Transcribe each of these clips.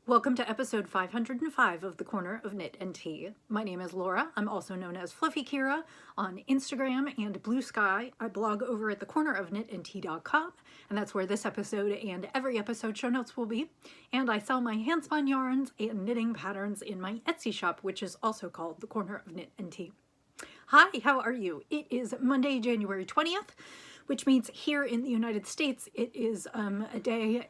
Welcome to episode 505 of The Corner of Knit and Tea. My name is Laura. I'm also known as Fluffy Kira on Instagram and Blue Sky. I blog over at thecornerofknitandtea.com, and that's where this episode and every episode show notes will be. And I sell my handspun yarns and knitting patterns in my Etsy shop, which is also called The Corner of Knit and Tea. Hi, how are you? It is Monday, January 20th, which means here in the United States it is a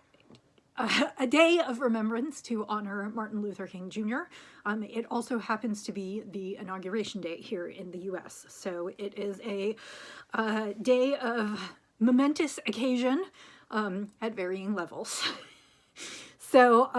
day of remembrance to honor Martin Luther King Jr. It also happens to be the inauguration day here in the U.S. So it is a day of momentous occasion at varying levels. So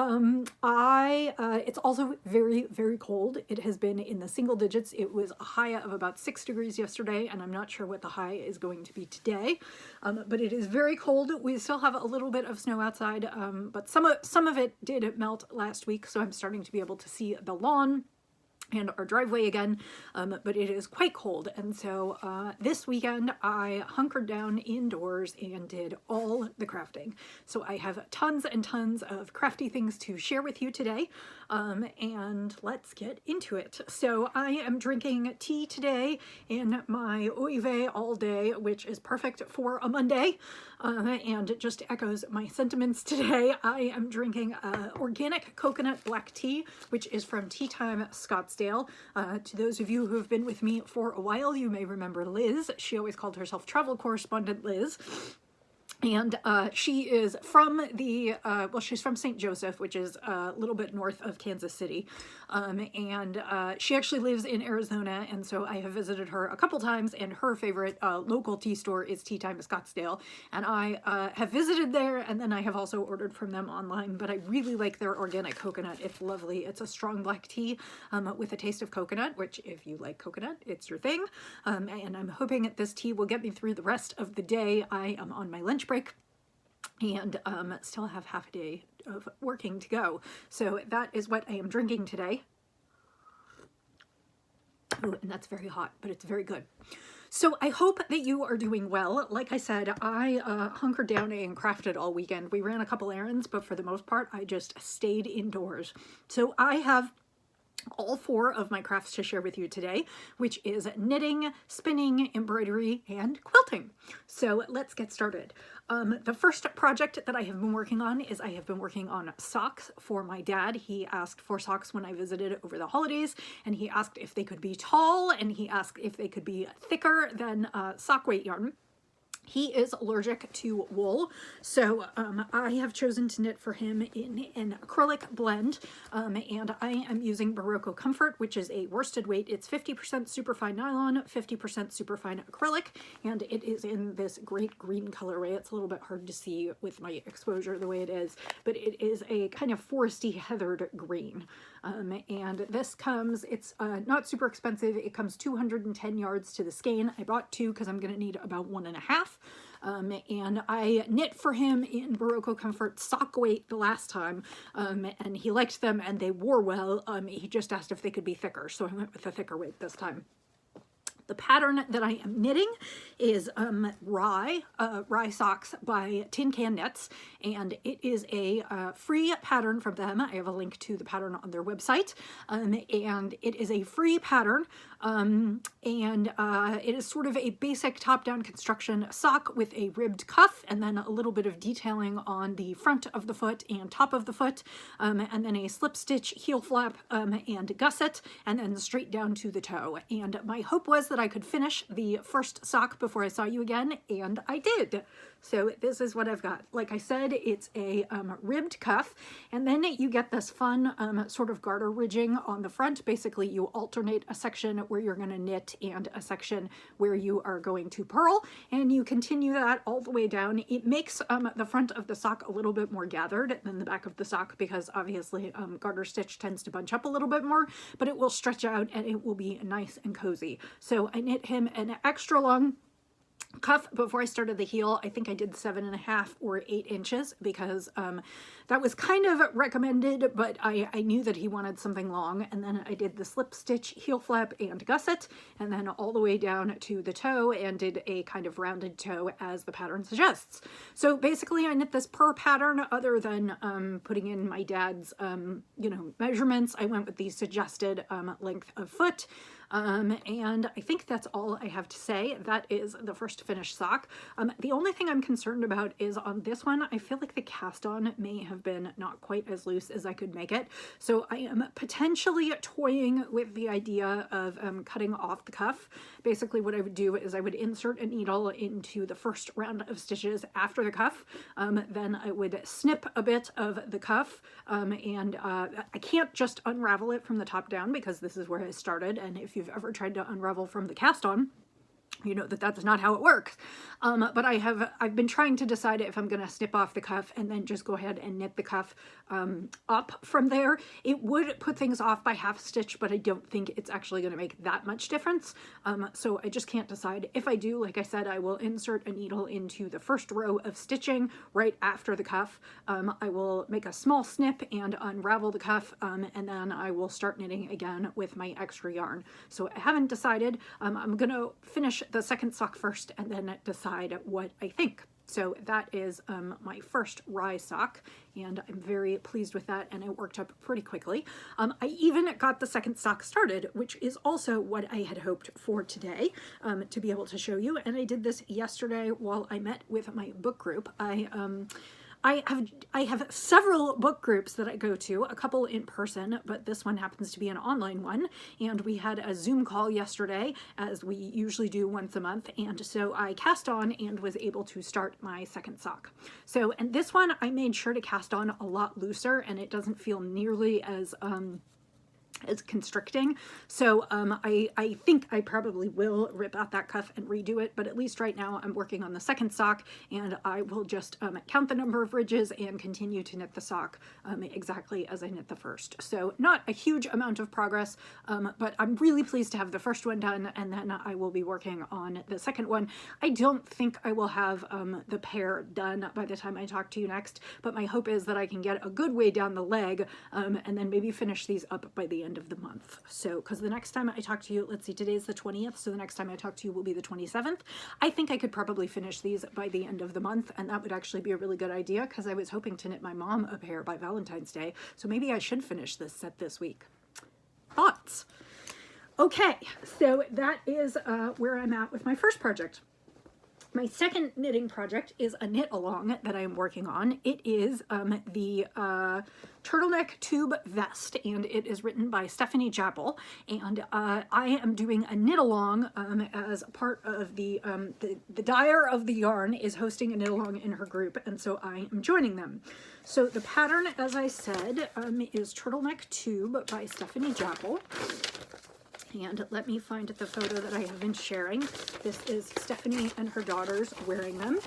it's also very, very cold. It has been in the single digits. It was a high of about 6 degrees yesterday, and I'm not sure what the high is going to be today. But it is very cold. We still have a little bit of snow outside, but some of it did melt last week, so I'm starting to be able to see the lawn and our driveway again, but it is quite cold. And so this weekend I hunkered down indoors and did all the crafting. So I have tons and tons of crafty things to share with you today, and let's get into it. So I am drinking tea today in my oy vey all day, which is perfect for a Monday, and it just echoes my sentiments today. I am drinking organic coconut black tea, which is from Tea Time Scottsdale. To those of you who have been with me for a while, you may remember Liz. She always called herself Travel Correspondent Liz. And she is from she's from St. Joseph, which is a little bit north of Kansas City. And she actually lives in Arizona, and so I have visited her a couple times, and her favorite local tea store is Tea Time Scottsdale. And I have visited there, and then I have also ordered from them online, but I really like their organic coconut. It's lovely. It's a strong black tea with a taste of coconut, which if you like coconut, it's your thing. And I'm hoping that this tea will get me through the rest of the day. I am on my lunch break and still have half a day of working to go. So that is what I am drinking today. Ooh, and that's very hot, but it's very good. So I hope that you are doing well. Like I said, I hunkered down and crafted all weekend. We ran a couple errands, but for the most part, I just stayed indoors. So I have all 4 of my crafts to share with you today, which is knitting, spinning, embroidery, and quilting. So let's get started. The first project that I have been working on is I have been working on socks for my dad. He asked for socks when I visited over the holidays, and he asked if they could be tall, and he asked if they could be thicker than sock weight yarn. He is allergic to wool, so I have chosen to knit for him in an acrylic blend, and I am using Barocco Comfort, which is a worsted weight. It's 50% superfine nylon, 50% superfine acrylic, and it is in this great green colorway. It's a little bit hard to see with my exposure the way it is, but it is a kind of foresty heathered green. And this comes, it's not super expensive. It comes 210 yards to the skein. I bought 2 because I'm going to need about 1.5. And I knit for him in Barocco Comfort sock weight the last time, and he liked them and they wore well. He just asked if they could be thicker, so I went with the thicker weight this time. The pattern that I am knitting is Rye Socks by Tin Can Knits, and it is a free pattern from them. I have a link to the pattern on their website, and it is a free pattern, and it is sort of a basic top-down construction sock with a ribbed cuff and then a little bit of detailing on the front of the foot and top of the foot, and then a slip stitch heel flap and gusset, and then straight down to the toe. And my hope was that I could finish the first sock before I saw you again, and I did. So this is what I've got. Like I said, it's a ribbed cuff, and then you get this fun sort of garter ridging on the front. Basically, you alternate a section where you're going to knit and a section where you are going to purl, and you continue that all the way down. It makes the front of the sock a little bit more gathered than the back of the sock because obviously garter stitch tends to bunch up a little bit more, but it will stretch out and it will be nice and cozy. So I knit him an extra long cuff before I started the heel. I think I did 7.5 or 8 inches because that was kind of recommended, but I knew that he wanted something long, and then I did the slip stitch, heel flap, and gusset, and then all the way down to the toe, and did a kind of rounded toe as the pattern suggests. So basically I knit this per pattern, other than putting in my dad's measurements. I went with the suggested length of foot. And I think that's all I have to say. That is the first finished sock. The only thing I'm concerned about is on this one, I feel like the cast on may have been not quite as loose as I could make it. So I am potentially toying with the idea of cutting off the cuff. Basically what I would do is I would insert a needle into the first round of stitches after the cuff. Then I would snip a bit of the cuff, and I can't just unravel it from the top down because this is where I started, and if you've ever tried to unravel from the cast on, you know that that's not how it works. But I've been trying to decide if I'm going to snip off the cuff and then just go ahead and knit the cuff up from there. It would put things off by half a stitch, but I don't think it's actually going to make that much difference. So I just can't decide. If I do, like I said, I will insert a needle into the first row of stitching right after the cuff. I will make a small snip and unravel the cuff, and then I will start knitting again with my extra yarn. So I haven't decided. I'm going to finish the second sock first and then decide what I think. So that is my first rye sock, and I'm very pleased with that, and it worked up pretty quickly. I even got the second sock started, which is also what I had hoped for today, to be able to show you, and I did this yesterday while I met with my book group. I have several book groups that I go to, a couple in person, but this one happens to be an online one, and we had a Zoom call yesterday, as we usually do once a month, and so I cast on and was able to start my second sock. So, and this one I made sure to cast on a lot looser, and it doesn't feel nearly as constricting. So I think I probably will rip out that cuff and redo it, but at least right now I'm working on the second sock, and I will just count the number of ridges and continue to knit the sock exactly as I knit the first. So not a huge amount of progress, but I'm really pleased to have the first one done, and then I will be working on the second one. I don't think I will have the pair done by the time I talk to you next, but my hope is that I can get a good way down the leg, and then maybe finish these up by the end of the month. So, because the next time I talk to you, let's see, today's the 20th, so the next time I talk to you will be the 27th. I think I could probably finish these by the end of the month, and that would actually be a really good idea, because I was hoping to knit my mom a pair by Valentine's Day, so maybe I should finish this set this week. Thoughts? Okay, so that is where I'm at with my first project. My second knitting project is a knit along that I am working on. It is the turtleneck tube vest, and it is written by Stephanie Jappel, and I am doing a knit along as part of the dyer of the yarn is hosting a knit along in her group, and so I am joining them. So the pattern, as I said, is Turtleneck Tube by Stephanie Jappel. And let me find the photo that I have been sharing. This is Stephanie and her daughters wearing them.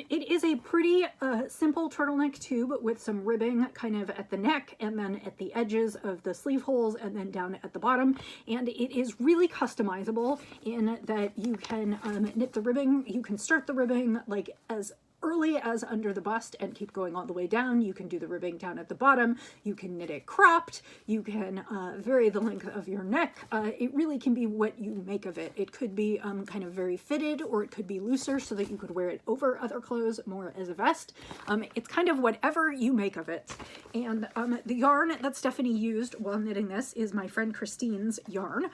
It is a pretty simple turtleneck tube with some ribbing kind of at the neck and then at the edges of the sleeve holes and then down at the bottom. And it is really customizable in that you can knit the ribbing. You can start the ribbing like as early as under the bust and keep going all the way down. You can do the ribbing down at the bottom. You can knit it cropped. You can vary the length of your neck. It really can be what you make of it. It could be kind of very fitted, or it could be looser so that you could wear it over other clothes more as a vest. It's kind of whatever you make of it. And the yarn that Stephanie used while knitting this is my friend Christine's yarn,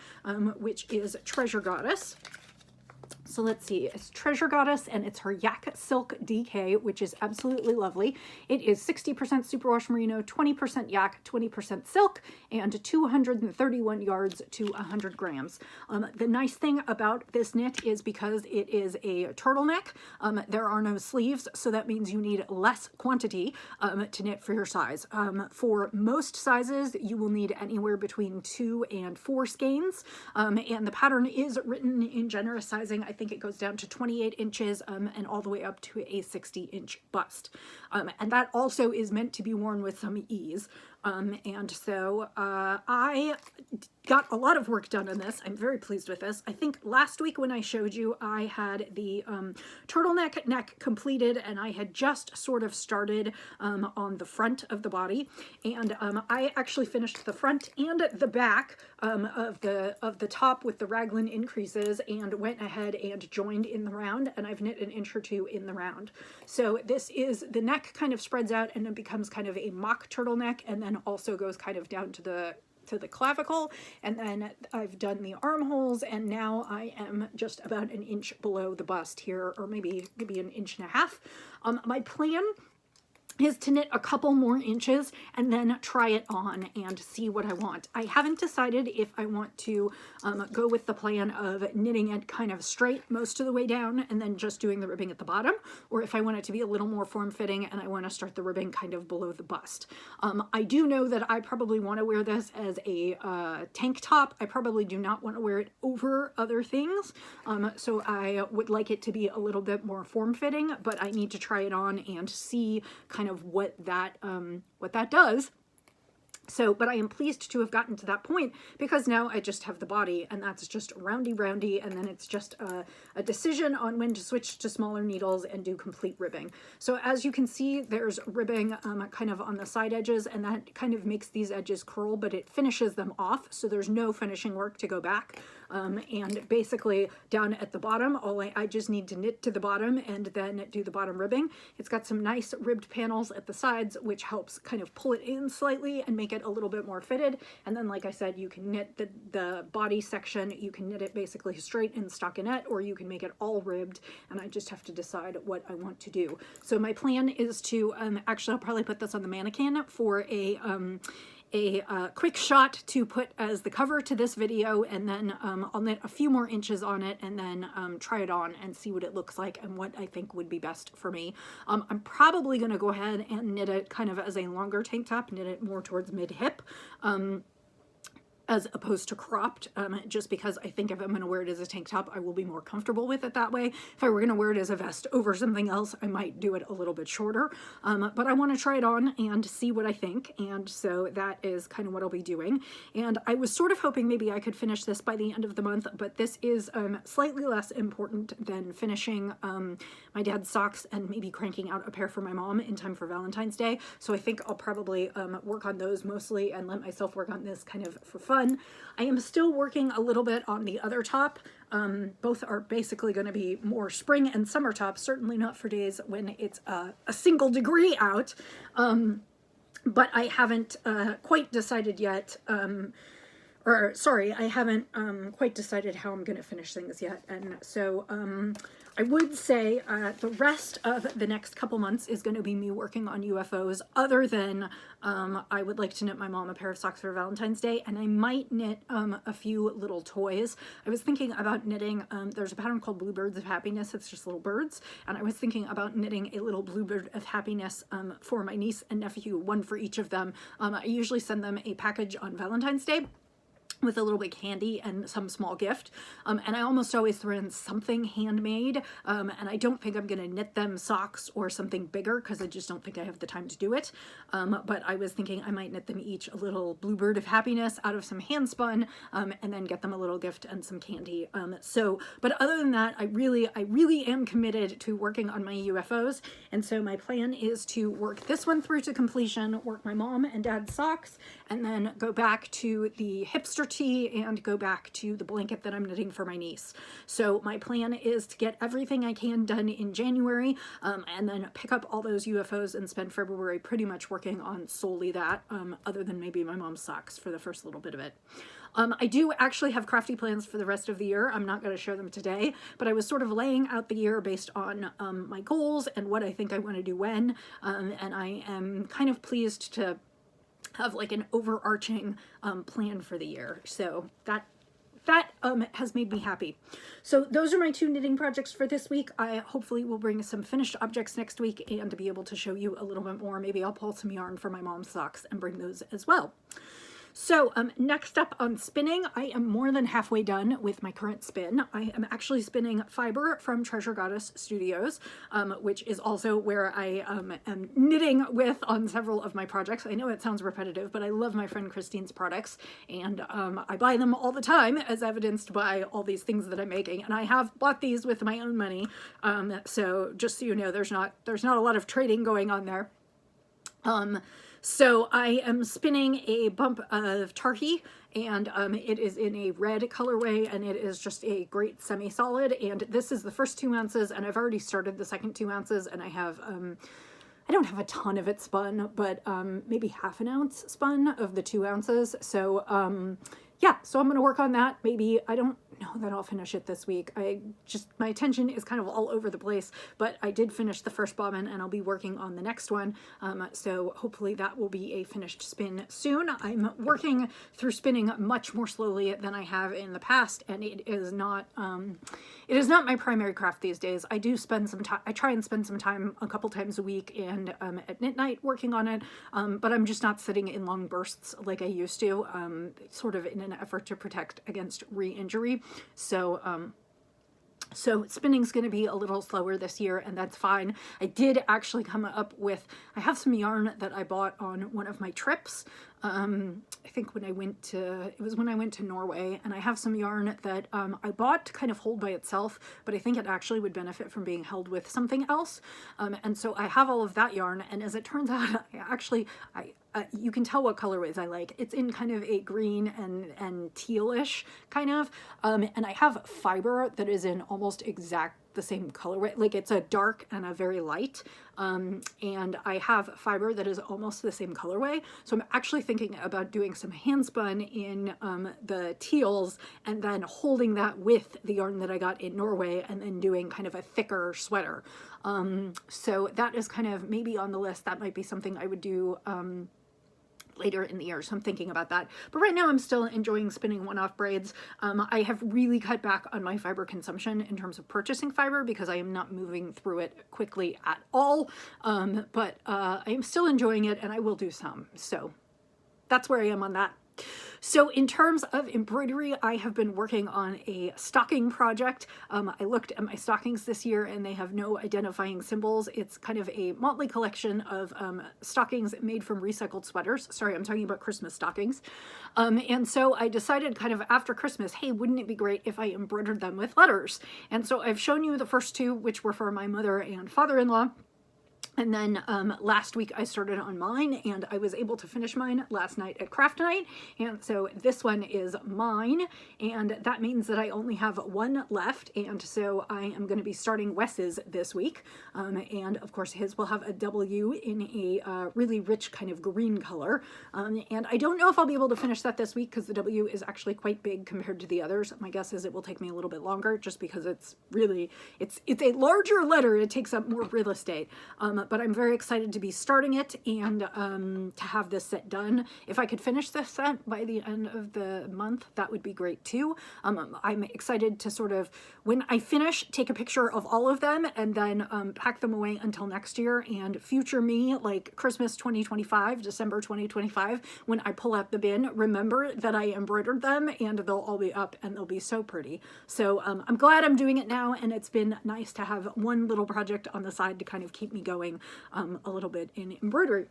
which is Treasure Goddess. So let's see, it's Treasure Goddess, and it's her Yak Silk DK, which is absolutely lovely. It is 60% superwash merino, 20% yak, 20% silk, and 231 yards to 100 grams. The nice thing about this knit is because it is a turtleneck, there are no sleeves, so that means you need less quantity to knit for your size. For most sizes, you will need anywhere between 2 and 4 skeins, and the pattern is written in generous sizing. I think think it goes down to 28 inches and all the way up to a 60-inch bust. And that also is meant to be worn with some ease. And so I got a lot of work done on this. I'm very pleased with this. I think last week when I showed you, I had the turtleneck neck completed, and I had just sort of started on the front of the body. And I actually finished the front and the back of the top with the raglan increases, and went ahead and joined in the round, and I've knit an inch or two in the round. So this is, the neck kind of spreads out and it becomes kind of a mock turtleneck, and then also goes kind of down to the clavicle, and then I've done the armholes, and now I am just about an inch below the bust here, or maybe an inch and a half. My plan is to knit a couple more inches and then try it on and see what I want. I haven't decided if I want to go with the plan of knitting it kind of straight most of the way down and then just doing the ribbing at the bottom, or if I want it to be a little more form-fitting and I want to start the ribbing kind of below the bust. I do know that I probably want to wear this as a tank top. I probably do not want to wear it over other things, so I would like it to be a little bit more form-fitting, but I need to try it on and see kind of what that does. So, but I am pleased to have gotten to that point, because now I just have the body, and that's just roundy, and then it's just a decision on when to switch to smaller needles and do complete ribbing. So as you can see, there's ribbing kind of on the side edges, and that kind of makes these edges curl, but it finishes them off, so there's no finishing work to go back. And basically down at the bottom, I just need to knit to the bottom and then do the bottom ribbing. It's got some nice ribbed panels at the sides, which helps kind of pull it in slightly and make it a little bit more fitted. And then, like I said, you can knit the body section, you can knit it basically straight in stockinette, or you can make it all ribbed, and I just have to decide what I want to do. So my plan is to, actually I'll probably put this on the mannequin for a quick shot to put as the cover to this video, and then I'll knit a few more inches on it and then try it on and see what it looks like and what I think would be best for me. I'm probably going to go ahead and knit it kind of as a longer tank top, knit it more towards mid-hip, as opposed to cropped, just because I think if I'm going to wear it as a tank top, I will be more comfortable with it that way. If I were going to wear it as a vest over something else, I might do it a little bit shorter, but I want to try it on and see what I think, and so that is kind of what I'll be doing. And I was sort of hoping maybe I could finish this by the end of the month, but this is slightly less important than finishing my dad's socks and maybe cranking out a pair for my mom in time for Valentine's Day, so I think I'll probably work on those mostly and let myself work on this kind of for fun. I am still working a little bit on the other top. Both are basically going to be more spring and summer tops, certainly not for days when it's a single degree out. But I haven't quite decided yet, or sorry, I haven't quite decided how I'm going to finish things yet. And so I would say the rest of the next couple months is going to be me working on UFOs, other than I would like to knit my mom a pair of socks for Valentine's Day, and I might knit a few little toys. I was thinking about knitting, there's a pattern called Bluebirds of Happiness, it's just little birds, and I was thinking about knitting a little Bluebird of Happiness for my niece and nephew, one for each of them. I usually send them a package on Valentine's Day with a little bit candy and some small gift, and I almost always throw in something handmade, and I don't think I'm gonna knit them socks or something bigger because I just don't think I have the time to do it, but I was thinking I might knit them each a little Bluebird of Happiness out of some hand spun, and then get them a little gift and some candy. But other than that, I really am committed to working on my UFOs, and so my plan is to work this one through to completion, work my mom and dad's socks, and then go back to the hipster tee and go back to the blanket that I'm knitting for my niece. So my plan is to get everything I can done in January, and then pick up all those UFOs and spend February pretty much working on solely that, other than maybe my mom's socks for the first little bit of it. I do actually have crafty plans for the rest of the year. I'm not going to share them today, but I was sort of laying out the year based on my goals and what I think I want to do when, and I am kind of pleased to have like an overarching plan for the year. So that has made me happy. So those are my two knitting projects for this week. I hopefully will bring some finished objects next week and to be able to show you a little bit more. Maybe I'll pull some yarn for my mom's socks and bring those as well. So next up on spinning, I am more than halfway done with my current spin. I am actually spinning fiber from Treasure Goddess Studios, which is also where I am knitting with on several of my projects. I know it sounds repetitive, but I love my friend Christine's products, and I buy them all the time, as evidenced by all these things that I'm making. And I have bought these with my own money, so just so you know, there's not a lot of trading going on there. So I am spinning a bump of Tarhi, and it is in a red colorway, and it is just a great semi-solid, and this is the first 2 ounces, and I've already started the second 2 ounces, and I have, I don't have a ton of it spun, but maybe half an ounce spun of the 2 ounces, so yeah, so I'm going to work on that. Maybe, I don't know that I'll finish it this week. My attention is kind of all over the place, but I did finish the first bobbin, and I'll be working on the next one. So hopefully that will be a finished spin soon. I'm working through spinning much more slowly than I have in the past, and it is not my primary craft these days. I do spend some time, I try and spend some time a couple times a week and at midnight working on it, but I'm just not sitting in long bursts like I used to, sort of in an effort to protect against re-injury. So spinning's going to be a little slower this year, and that's fine. I did actually come up with, I have some yarn that I bought on one of my trips. I think when I went to Norway, and I have some yarn that I bought to kind of hold by itself, but I think it actually would benefit from being held with something else. And so I have all of that yarn, and as it turns out, you can tell what colorways I like. It's in kind of a green and tealish kind of, and I have fiber that is in almost exact the same colorway. Like, it's a dark and a very light, and I have fiber that is almost the same colorway. So I'm actually thinking about doing some hand spun in the teals, and then holding that with the yarn that I got in Norway, and then doing kind of a thicker sweater. So that is kind of maybe on the list. That might be something I would do later in the year, so I'm thinking about that. But right now I'm still enjoying spinning one-off braids. I have really cut back on my fiber consumption in terms of purchasing fiber, because I am not moving through it quickly at all, but I am still enjoying it, and I will do some. So that's where I am on that. So in terms of embroidery, I have been working on a stocking project. I looked at my stockings this year, and they have no identifying symbols. It's kind of a motley collection of stockings made from recycled sweaters. Sorry, I'm talking about Christmas stockings. And so I decided kind of after Christmas, hey, wouldn't it be great if I embroidered them with letters? And so I've shown you the first 2, which were for my mother and father-in-law. And then last week I started on mine, and I was able to finish mine last night at craft night. And so this one is mine, and that means that I only have one left. And so I am going to be starting Wes's this week. And of course his will have a W in a really rich kind of green color. And I don't know if I'll be able to finish that this week, because the W is actually quite big compared to the others. My guess is it will take me a little bit longer, just because it's a larger letter. It takes up more real estate. But I'm very excited to be starting it, and to have this set done. If I could finish this set by the end of the month, that would be great too. I'm excited to sort of, when I finish, take a picture of all of them, and then pack them away until next year, and future me, like Christmas 2025, December 2025, when I pull out the bin, remember that I embroidered them, and they'll all be up, and they'll be so pretty. So I'm glad I'm doing it now, and it's been nice to have one little project on the side to kind of keep me going a little bit in embroidery.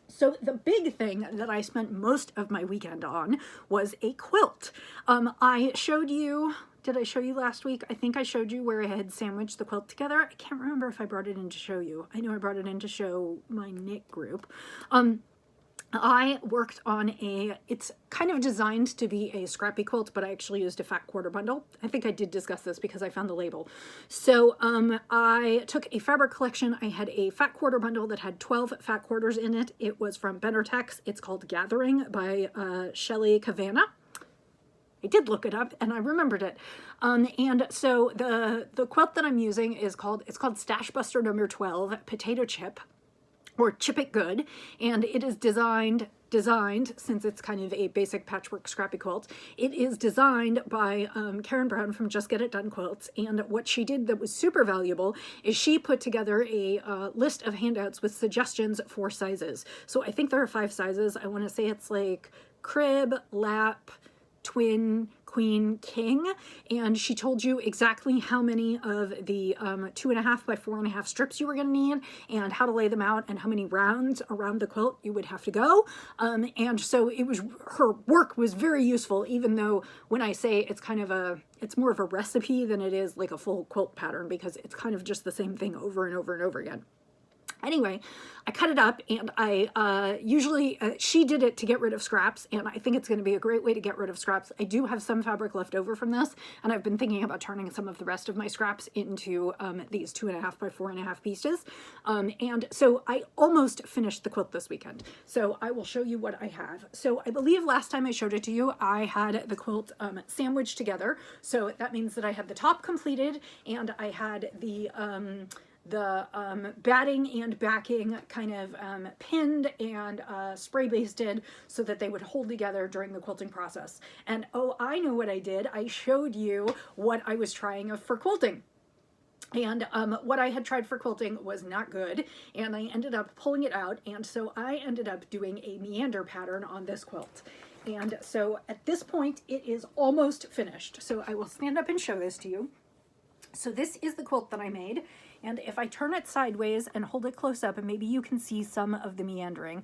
So the big thing that I spent most of my weekend on was a quilt. I showed you, did I show you last week? I think I showed you where I had sandwiched the quilt together. I can't remember if I brought it in to show you. I know I brought it in to show my knit group. I worked on it's kind of designed to be a scrappy quilt, but I actually used a fat quarter bundle. I think I did discuss this because I found the label. So I took a fabric collection. I had a fat quarter bundle that had 12 fat quarters in it. It was from Benartex. It's called Gathering by Shelley Cavanagh. I did look it up, and I remembered it. And so the quilt that I'm using is called Stash Buster number 12 Potato Chip, or Chip It Good, and it is designed, since it's kind of a basic patchwork scrappy quilt, it is designed by Karen Brown from Just Get It Done Quilts. And what she did that was super valuable is she put together a list of handouts with suggestions for sizes. So I think there are 5 sizes. I want to say it's like crib, lap, twin, queen, king, and she told you exactly how many of the 2.5 by 4.5 strips you were going to need, and how to lay them out, and how many rounds around the quilt you would have to go. And so it was, her work was very useful, even though when I say it's kind of it's more of a recipe than it is like a full quilt pattern, because it's kind of just the same thing over and over and over again. Anyway, I cut it up, and I usually, she did it to get rid of scraps, and I think it's going to be a great way to get rid of scraps. I do have some fabric left over from this, and I've been thinking about turning some of the rest of my scraps into these 2.5 by 4.5 pieces. And so I almost finished the quilt this weekend. So I will show you what I have. So I believe last time I showed it to you, I had the quilt sandwiched together. So that means that I had the top completed, and I had the batting and backing kind of pinned and spray basted so that they would hold together during the quilting process. And oh, I know what I did. I showed you what I was trying for quilting. And what I had tried for quilting was not good, and I ended up pulling it out, and so I ended up doing a meander pattern on this quilt. And so at this point, it is almost finished. So I will stand up and show this to you. So this is the quilt that I made. And if I turn it sideways and hold it close up, and maybe you can see some of the meandering,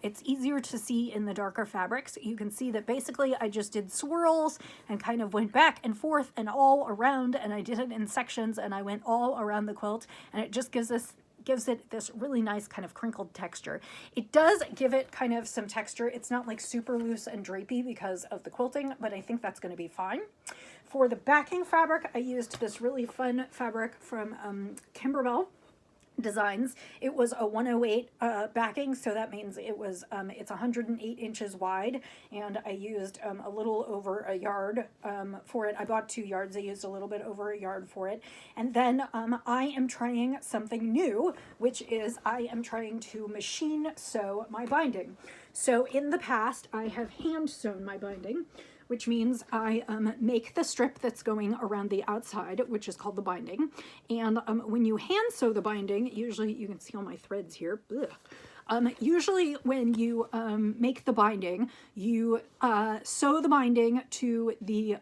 it's easier to see in the darker fabrics. You can see that basically I just did swirls and kind of went back and forth and all around, and I did it in sections, and I went all around the quilt, and it just gives it this really nice kind of crinkled texture. It does give it kind of some texture. It's not like super loose and drapey because of the quilting, but I think that's going to be fine. For the backing fabric, I used this really fun fabric from Kimberbell Designs. It was a 108 backing, so that means it was it's 108 inches wide, and I used a little over a yard for it. I bought 2 yards. I used a little bit over a yard for it. And then I am trying something new, which is I am trying to machine sew my binding. So in the past, I have hand sewn my binding, which means I make the strip that's going around the outside, which is called the binding. And when you hand sew the binding, usually you can see all my threads here. Usually when you make the binding, you sew the binding to the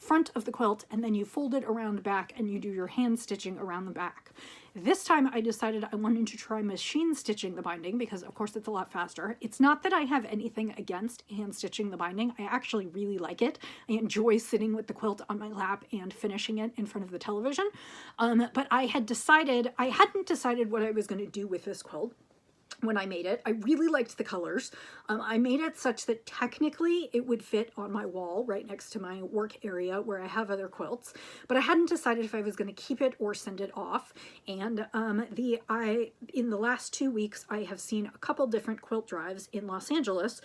front of the quilt, and then you fold it around back, and you do your hand stitching around the back. This time I decided I wanted to try machine stitching the binding because, of course, it's a lot faster. It's not that I have anything against hand stitching the binding. I actually really like it. I enjoy sitting with the quilt on my lap and finishing it in front of the television. But I hadn't decided what I was going to do with this quilt when I made it. I really liked the colors. I made it such that technically it would fit on my wall right next to my work area where I have other quilts, but I hadn't decided if I was going to keep it or send it off. And in the last 2 weeks, I have seen a couple different quilt drives in Los Angeles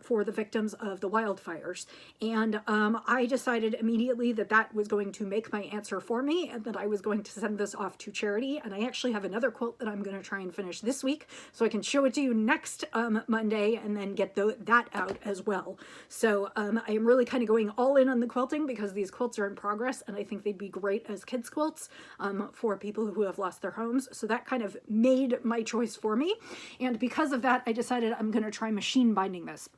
for the victims of the wildfires. And I decided immediately that that was going to make my answer for me, and that I was going to send this off to charity. And I actually have another quilt that I'm going to try and finish this week, so I can show it to you next Monday, and then get that out as well. So I am really kind of going all in on the quilting because these quilts are in progress, and I think they'd be great as kids quilts for people who have lost their homes. So that kind of made my choice for me. And because of that, I decided I'm going to try machine binding this.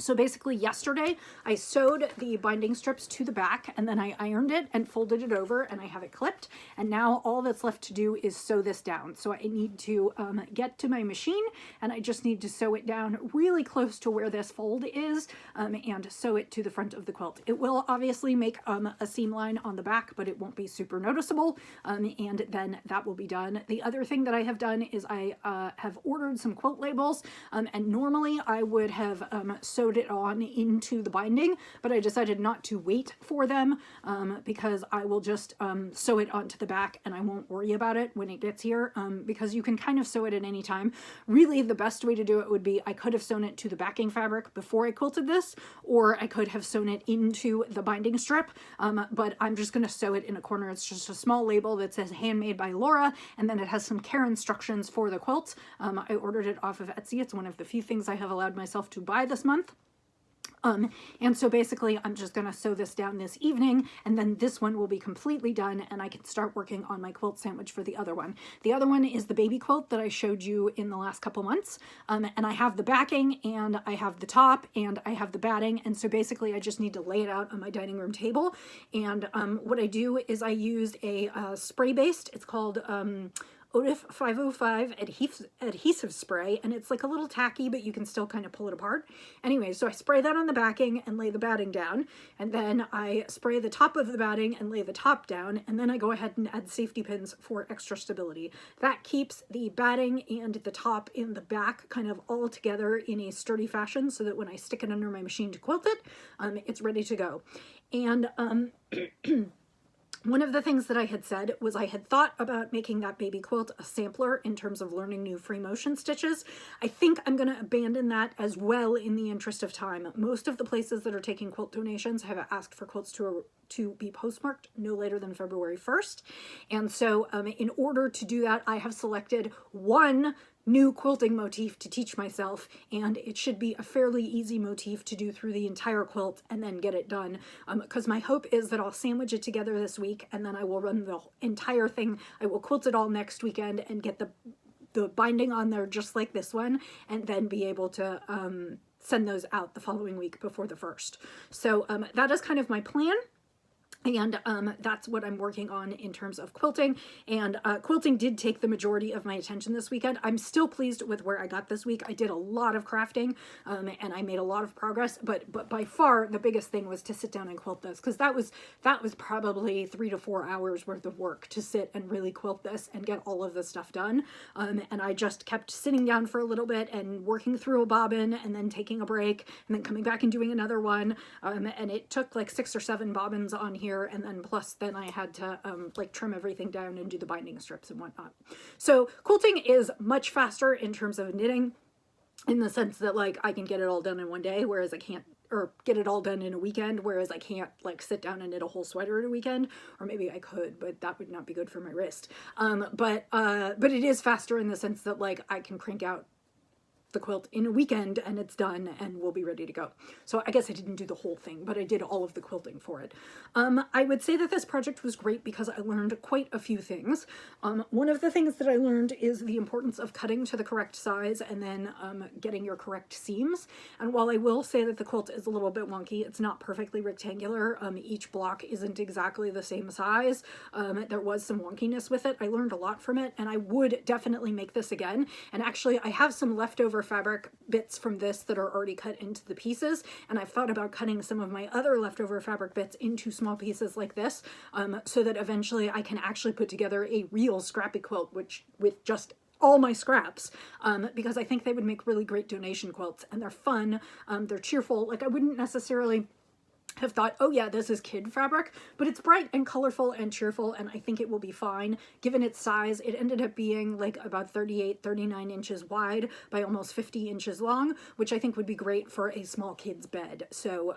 So basically yesterday I sewed the binding strips to the back, and then I ironed it and folded it over, and I have it clipped, and now all that's left to do is sew this down. So I need to get to my machine, and I just need to sew it down really close to where this fold is, and sew it to the front of the quilt. It will obviously make a seam line on the back, but it won't be super noticeable, and then that will be done. The other thing that I have done is I have ordered some quilt labels, and normally I would have sewed sewed it on into the binding, but I decided not to wait for them because I will just sew it onto the back and I won't worry about it when it gets here because you can kind of sew it at any time. Really, the best way to do it would be I could have sewn it to the backing fabric before I quilted this, or I could have sewn it into the binding strip, but I'm just going to sew it in a corner. It's just a small label that says handmade by Laura, and then it has some care instructions for the quilt. I ordered it off of Etsy. It's one of the few things I have allowed myself to buy this month. And so basically I'm just going to sew this down this evening, and then this one will be completely done and I can start working on my quilt sandwich for the other one. The other one is the baby quilt that I showed you in the last couple months. And I have the backing and I have the top and I have the batting. And so basically I just need to lay it out on my dining room table. And what I do is I use a spray based, it's called Otif 505 adhesive spray, and it's like a little tacky, but you can still kind of pull it apart. Anyway, so I spray that on the backing and lay the batting down, and then I spray the top of the batting and lay the top down, and then I go ahead and add safety pins for extra stability. That keeps the batting and the top in the back kind of all together in a sturdy fashion so that when I stick it under my machine to quilt it, it's ready to go. And one of the things that I had said was I had thought about making that baby quilt a sampler in terms of learning new free motion stitches. I think I'm going to abandon that as well in the interest of time. Most of the places that are taking quilt donations have asked for quilts to be postmarked no later than February 1st. And so in order to do that, I have selected one new quilting motif to teach myself, and it should be a fairly easy motif to do through the entire quilt and then get it done, because my hope is that I'll sandwich it together this week and then I will run the entire thing. I will quilt it all next weekend and get the binding on there just like this one, and then be able to send those out the following week before the 1st. So that is kind of my plan. And that's what I'm working on in terms of quilting. And quilting did take the majority of my attention this weekend. I'm still pleased with where I got this week. I did a lot of crafting and I made a lot of progress. But by far the biggest thing was to sit down and quilt this, because that was probably 3 to 4 hours worth of work to sit and really quilt this and get all of this stuff done. And I just kept sitting down for a little bit and working through a bobbin and then taking a break and then coming back and doing another one. And it took like 6 or 7 bobbins on here. And then plus then I had to like trim everything down and do the binding strips and whatnot. So quilting is much faster in terms of knitting, in the sense that like I can get it all done in one day, whereas I can't, or get it all done in a weekend, whereas I can't like sit down and knit a whole sweater in a weekend. Or maybe I could, but that would not be good for my wrist. But it is faster in the sense that like I can crank out the quilt in a weekend and it's done and we'll be ready to go. So I guess I didn't do the whole thing, but I did all of the quilting for it. I would say that this project was great because I learned quite a few things. One of the things that I learned is the importance of cutting to the correct size and then getting your correct seams. And while I will say that the quilt is a little bit wonky, it's not perfectly rectangular. Each block isn't exactly the same size. There was some wonkiness with it. I learned a lot from it, and I would definitely make this again. And actually I have some leftover fabric bits from this that are already cut into the pieces, and I've thought about cutting some of my other leftover fabric bits into small pieces like this, so that eventually I can actually put together a real scrappy quilt with just all my scraps, because I think they would make really great donation quilts, and they're fun, they're cheerful. Like I wouldn't necessarily have thought, oh yeah, this is kid fabric, but it's bright and colorful and cheerful, and I think it will be fine given its size. It ended up being like about 39 inches wide by almost 50 inches long, which I think would be great for a small kid's bed. So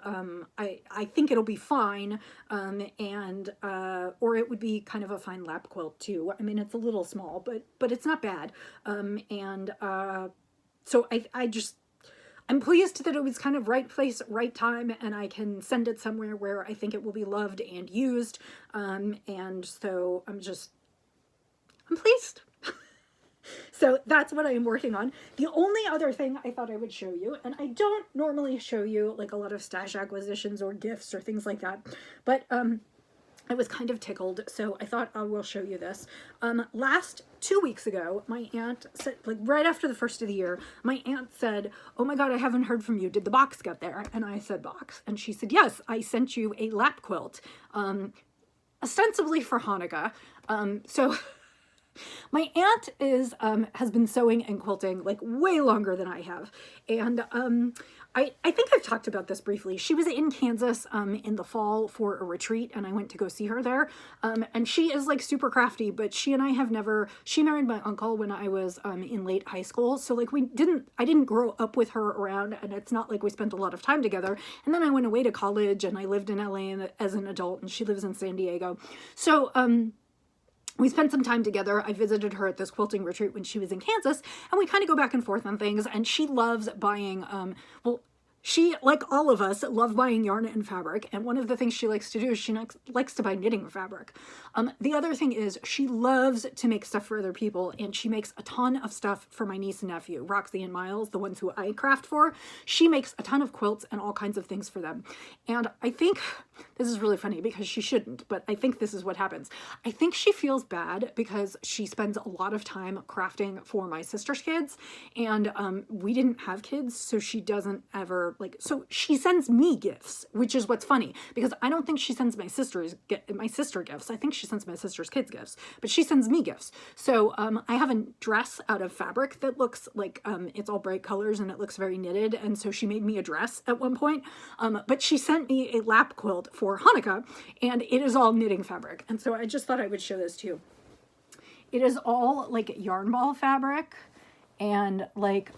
I think it'll be fine, or it would be kind of a fine lap quilt too. I mean, it's a little small, but it's not bad. So I'm pleased that it was kind of right place, right time, and I can send it somewhere where I think it will be loved and used. And so I'm pleased. So that's what I am working on. The only other thing I thought I would show you, and I don't normally show you like a lot of stash acquisitions or gifts or things like that, but I was kind of tickled, so I thought I will show you this. 2 weeks ago, my aunt said, like right after the first of the year, my aunt said, oh my God, I haven't heard from you. Did the box get there? And I said, box? And she said, yes, I sent you a lap quilt, ostensibly for Hanukkah. So My aunt has been sewing and quilting like way longer than I have. And I think I've talked about this briefly. She was in Kansas in the fall for a retreat, and I went to go see her there. And she is like super crafty, but she and I have never, she married my uncle when I was in late high school. So like I didn't grow up with her around, and it's not like we spent a lot of time together. And then I went away to college and I lived in LA as an adult, and she lives in San Diego. So, we spent some time together. I visited her at this quilting retreat when she was in Kansas, and we kind of go back and forth on things, and she loves buying, well, she, like all of us, love buying yarn and fabric, and one of the things she likes to do is she likes to buy knitting fabric. The other thing is she loves to make stuff for other people, and she makes a ton of stuff for my niece and nephew, Roxy and Miles, the ones who I craft for. She makes a ton of quilts and all kinds of things for them. And I think, this is really funny because she shouldn't, but I think this is what happens. I think she feels bad because she spends a lot of time crafting for my sister's kids, and we didn't have kids, so she doesn't ever, like, so she sends me gifts, which is what's funny, because I don't think she sends my sister gifts. I think she sends my sister's kids gifts, but she sends me gifts. So I have a dress out of fabric that looks like it's all bright colors and it looks very knitted, and so she made me a dress at one point, but she sent me a lap quilt for Hanukkah, and it is all knitting fabric, and so I just thought I would show this to you. It is all like yarn ball fabric, and like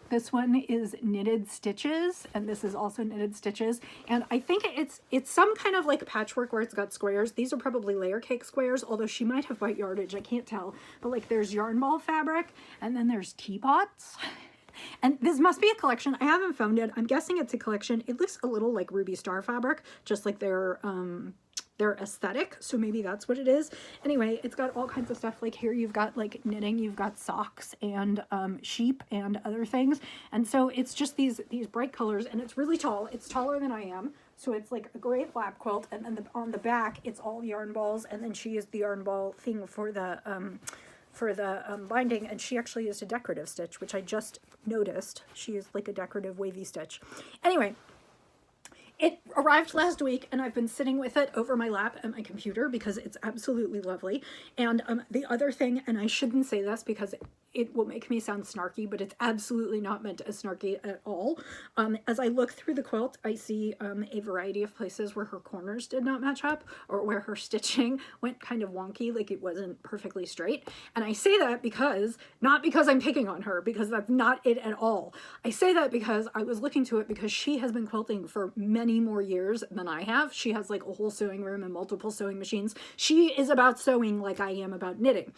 this one is knitted stitches, and this is also knitted stitches, and I think it's some kind of like patchwork where it's got squares. These are probably layer cake squares, although she might have white yardage, I can't tell, but like there's yarn ball fabric, and then there's teapots. And this must be a collection. I haven't found it. I'm guessing it's a collection. It looks a little like Ruby Star fabric, just like their aesthetic, so maybe that's what it is. Anyway, it's got all kinds of stuff. Like here you've got like knitting, you've got socks and sheep and other things, and so it's just these bright colors, and it's really tall. It's taller than I am, so it's like a great lap quilt, and then on the back it's all yarn balls, and then she used the yarn ball thing for the binding, and she actually used a decorative stitch, which I just noticed. She used like a decorative wavy stitch. Anyway, it arrived last week, and I've been sitting with it over my lap at my computer because it's absolutely lovely. And the other thing, and I shouldn't say this because it will make me sound snarky, but it's absolutely not meant as snarky at all. As I look through the quilt, I see a variety of places where her corners did not match up, or where her stitching went kind of wonky, like it wasn't perfectly straight. And I say that because, not because I'm picking on her, because that's not it at all. I say that because I was looking to it because she has been quilting for many more years than I have. She has like a whole sewing room and multiple sewing machines. She is about sewing like I am about knitting.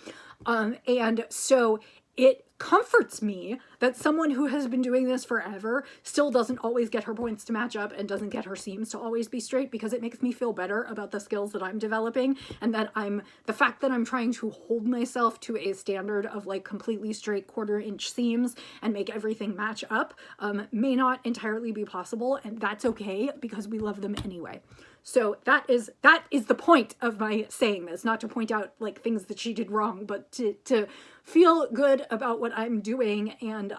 And so it comforts me that someone who has been doing this forever still doesn't always get her points to match up and doesn't get her seams to always be straight, because it makes me feel better about the skills that I'm developing, and that the fact that I'm trying to hold myself to a standard of like completely straight 1/4 inch seams and make everything match up may not entirely be possible, and that's okay because we love them anyway. So that is the point of my saying this, not to point out like things that she did wrong, but to feel good about what I'm doing, and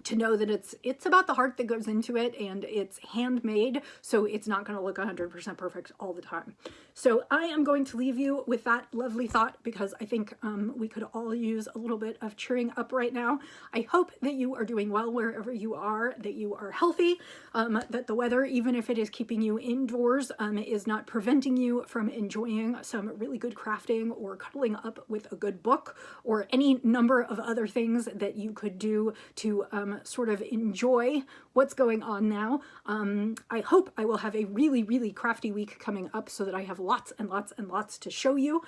to know that it's about the heart that goes into it, and it's handmade, so it's not going to look 100% perfect all the time. So I am going to leave you with that lovely thought, because I think we could all use a little bit of cheering up right now. I hope that you are doing well wherever you are, that you are healthy, that the weather, even if it is keeping you indoors, is not preventing you from enjoying some really good crafting, or cuddling up with a good book, or any number of other things that you could do to sort of enjoy what's going on now. I hope I will have a really, really crafty week coming up, so that I have lots and lots and lots to show you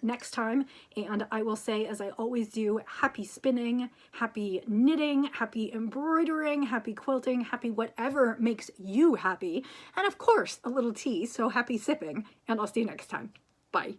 next time. And I will say, as I always do, happy spinning, happy knitting, happy embroidering, happy quilting, happy whatever makes you happy. And of course, a little tea, so happy sipping. And I'll see you next time. Bye.